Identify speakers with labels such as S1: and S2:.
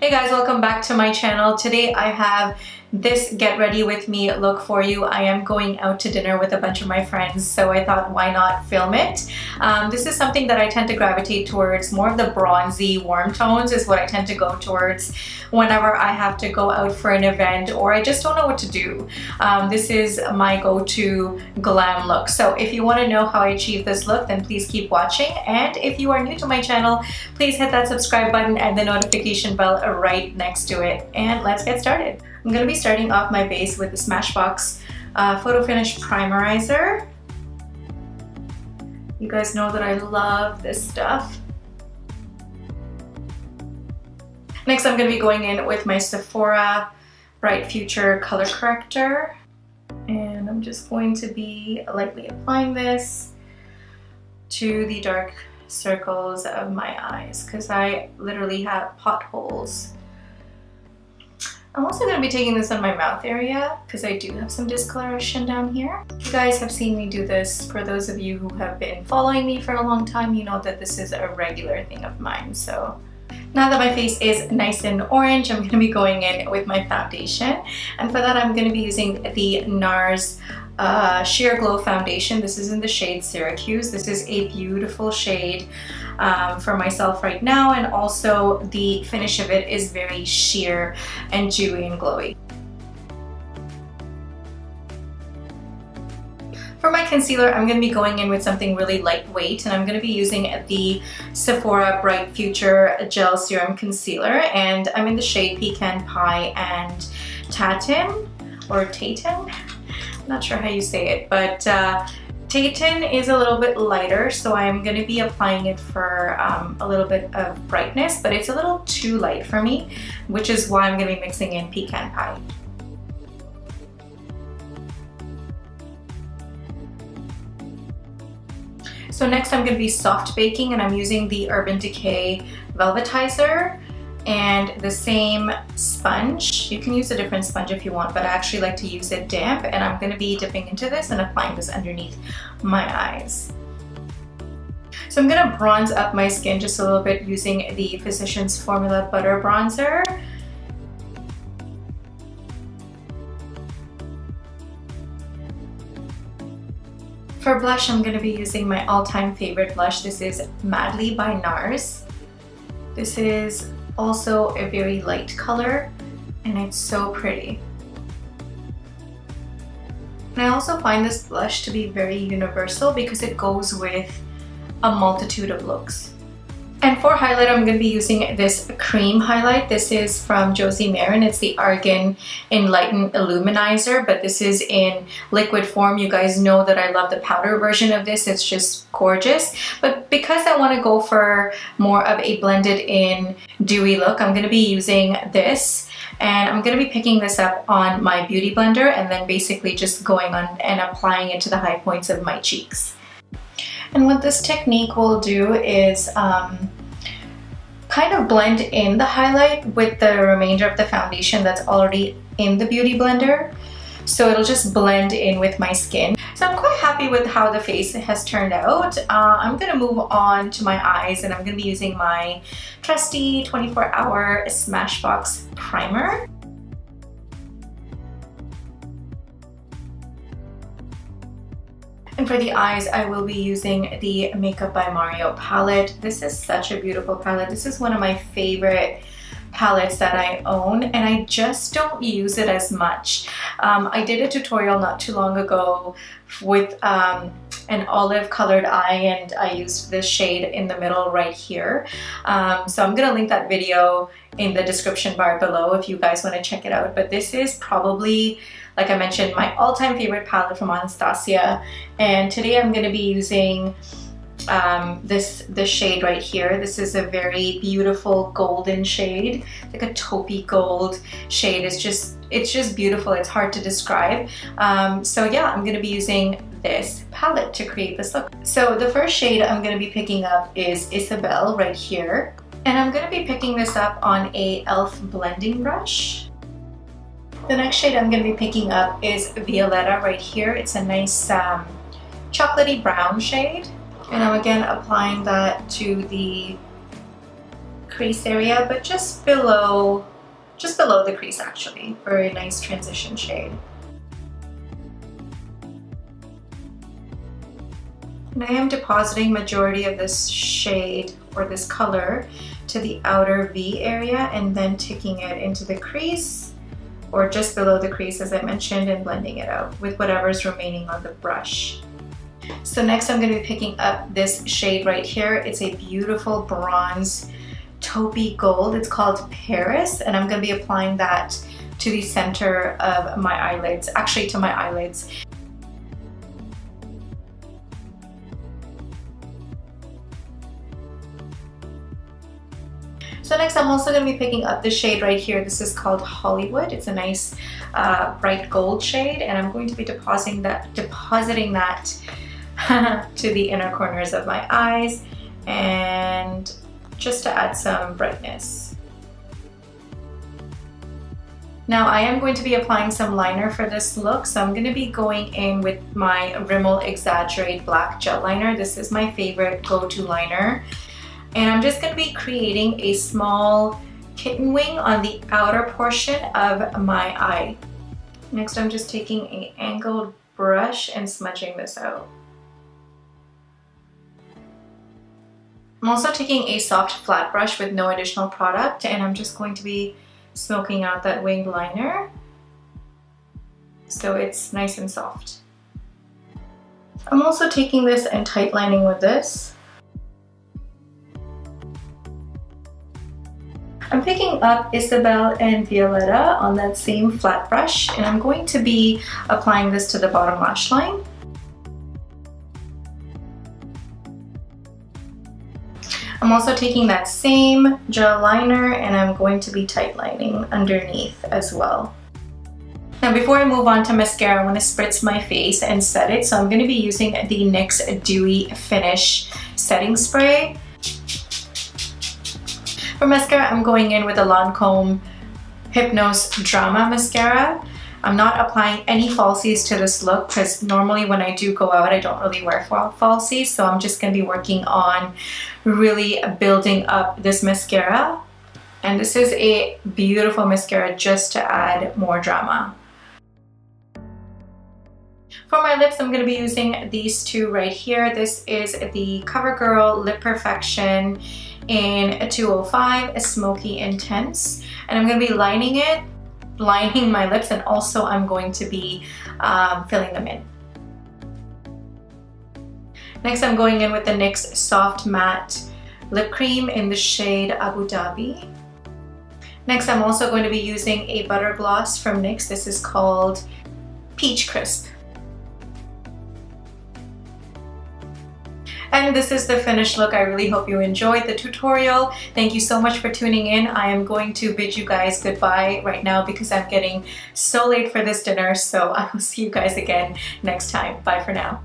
S1: Hey guys, welcome back to my channel. Today I have this get ready with me look for you. I am going out to dinner with a bunch of my friends, so I thought why not film it. This is something that I tend to gravitate towards. More of the bronzy warm tones is what I tend to go towards whenever I have to go out for an event or I just don't know what to do. This is my go-to glam look. So if you want to know how I achieve this look, then please keep watching. And if you are new to my channel, please hit that subscribe button and the notification bell right next to it. And let's get started. I'm going to be starting off my base with the Smashbox Photo Finish Primerizer. You guys know that I love this stuff. Next, I'm going to be going in with my Sephora Bright Future Color Corrector. And I'm just going to be lightly applying this to the dark circles of my eyes because I literally have potholes. I'm also going to be taking this on my mouth area because I do have some discoloration down here. You guys have seen me do this. For those of you who have been following me for a long time, you know that this is a regular thing of mine. So now that my face is nice and orange, I'm going to be going in with my foundation. And for that, I'm going to be using the NARS Sheer Glow Foundation. This is in the shade Syracuse. This is a beautiful shade for myself right now, and also the finish of it is very sheer and dewy and glowy. For my concealer, I'm going to be going in with something really lightweight, and I'm going to be using the Sephora Bright Future Gel Serum Concealer, and I'm in the shade Pecan Pie and Tatin, or Tatin. Not sure how you say it, but Tatin is a little bit lighter, so I'm going to be applying it for a little bit of brightness, but it's a little too light for me, which is why I'm going to be mixing in Pecan Pie. So next I'm going to be soft baking, and I'm using the Urban Decay Velvetizer and the same sponge. You can use a different sponge if you want, but I actually like to use it damp, and I'm going to be dipping into this and applying this underneath my eyes. So I'm going to bronze up my skin just a little bit using the Physicians Formula Butter Bronzer. For blush, I'm going to be using my all-time favorite blush. This is Madly by NARS. This is also a very light color, and it's so pretty. And I also find this blush to be very universal because it goes with a multitude of looks. And for highlight, I'm going to be using this cream highlight. This is from Josie Maran. It's the Argan Enlighten Illuminizer, but this is in liquid form. You guys know that I love the powder version of this. It's just gorgeous. But because I want to go for more of a blended in dewy look, I'm going to be using this. And I'm going to be picking this up on my beauty blender and then basically just going on and applying it to the high points of my cheeks. And what this technique will do is kind of blend in the highlight with the remainder of the foundation that's already in the beauty blender. So it'll just blend in with my skin. So I'm quite happy with how the face has turned out. I'm going to move on to my eyes, and I'm going to be using my trusty 24-hour Smashbox Primer. And for the eyes, I will be using the Makeup by Mario palette. This is such a beautiful palette. This is one of my favorite palettes that I own, and I just don't use it as much. I did a tutorial not too long ago with an olive colored eye, and I used this shade in the middle right here. So I'm gonna link that video in the description bar below if you guys want to check it out. But this is probably, like I mentioned, my all-time favorite palette from Anastasia, and today I'm going to be using this shade right here. This is a very beautiful golden shade, like a taupey gold shade. It's just beautiful. It's hard to describe. So yeah, I'm going to be using this palette to create this look. So the first shade I'm going to be picking up is Isabel right here, and I'm going to be picking this up on a e.l.f. blending brush. The next shade I'm going to be picking up is Violetta right here. It's a nice chocolatey brown shade. And I'm again applying that to the crease area, but just below the crease actually. Very nice transition shade. And I am depositing majority of this shade or this color to the outer V area and then taking it into the crease or just below the crease as I mentioned and blending it out with whatever's remaining on the brush. So next I'm going to be picking up this shade right here. It's a beautiful bronze taupey gold. It's called Paris, and I'm going to be applying that to the center of my eyelids, actually to my eyelids. So next I'm also going to be picking up the shade right here. This is called Hollywood. It's a nice bright gold shade, and I'm going to be depositing that to the inner corners of my eyes and just to add some brightness. Now I am going to be applying some liner for this look, so I'm going to be going in with my Rimmel Exaggerate black gel liner. This is my favorite go-to liner. And I'm just going to be creating a small kitten wing on the outer portion of my eye. Next, I'm just taking an angled brush and smudging this out. I'm also taking a soft flat brush with no additional product, and I'm just going to be smoking out that winged liner so it's nice and soft. I'm also taking this and tight lining with this. I'm picking up Isabel and Violetta on that same flat brush, and I'm going to be applying this to the bottom lash line. I'm also taking that same gel liner and I'm going to be tight lining underneath as well. Now before I move on to mascara, I want to spritz my face and set it. So I'm going to be using the NYX Dewy Finish Setting Spray. For mascara, I'm going in with the Lancolm Hypnose Drama Mascara. I'm not applying any falsies to this look because normally when I do go out, I don't really wear falsies. So I'm just going to be working on really building up this mascara. And this is a beautiful mascara just to add more drama. For my lips, I'm going to be using these two right here. This is the CoverGirl Lip Perfection in 205, a Smoky Intense. And I'm going to be lining my lips, and also I'm going to be filling them in. Next, I'm going in with the NYX Soft Matte Lip Cream in the shade Abu Dhabi. Next, I'm also going to be using a butter gloss from NYX. This is called Peach Crisp. And this is the finished look. I really hope you enjoyed the tutorial. Thank you so much for tuning in. I am going to bid you guys goodbye right now because I'm getting so late for this dinner. So I will see you guys again next time. Bye for now.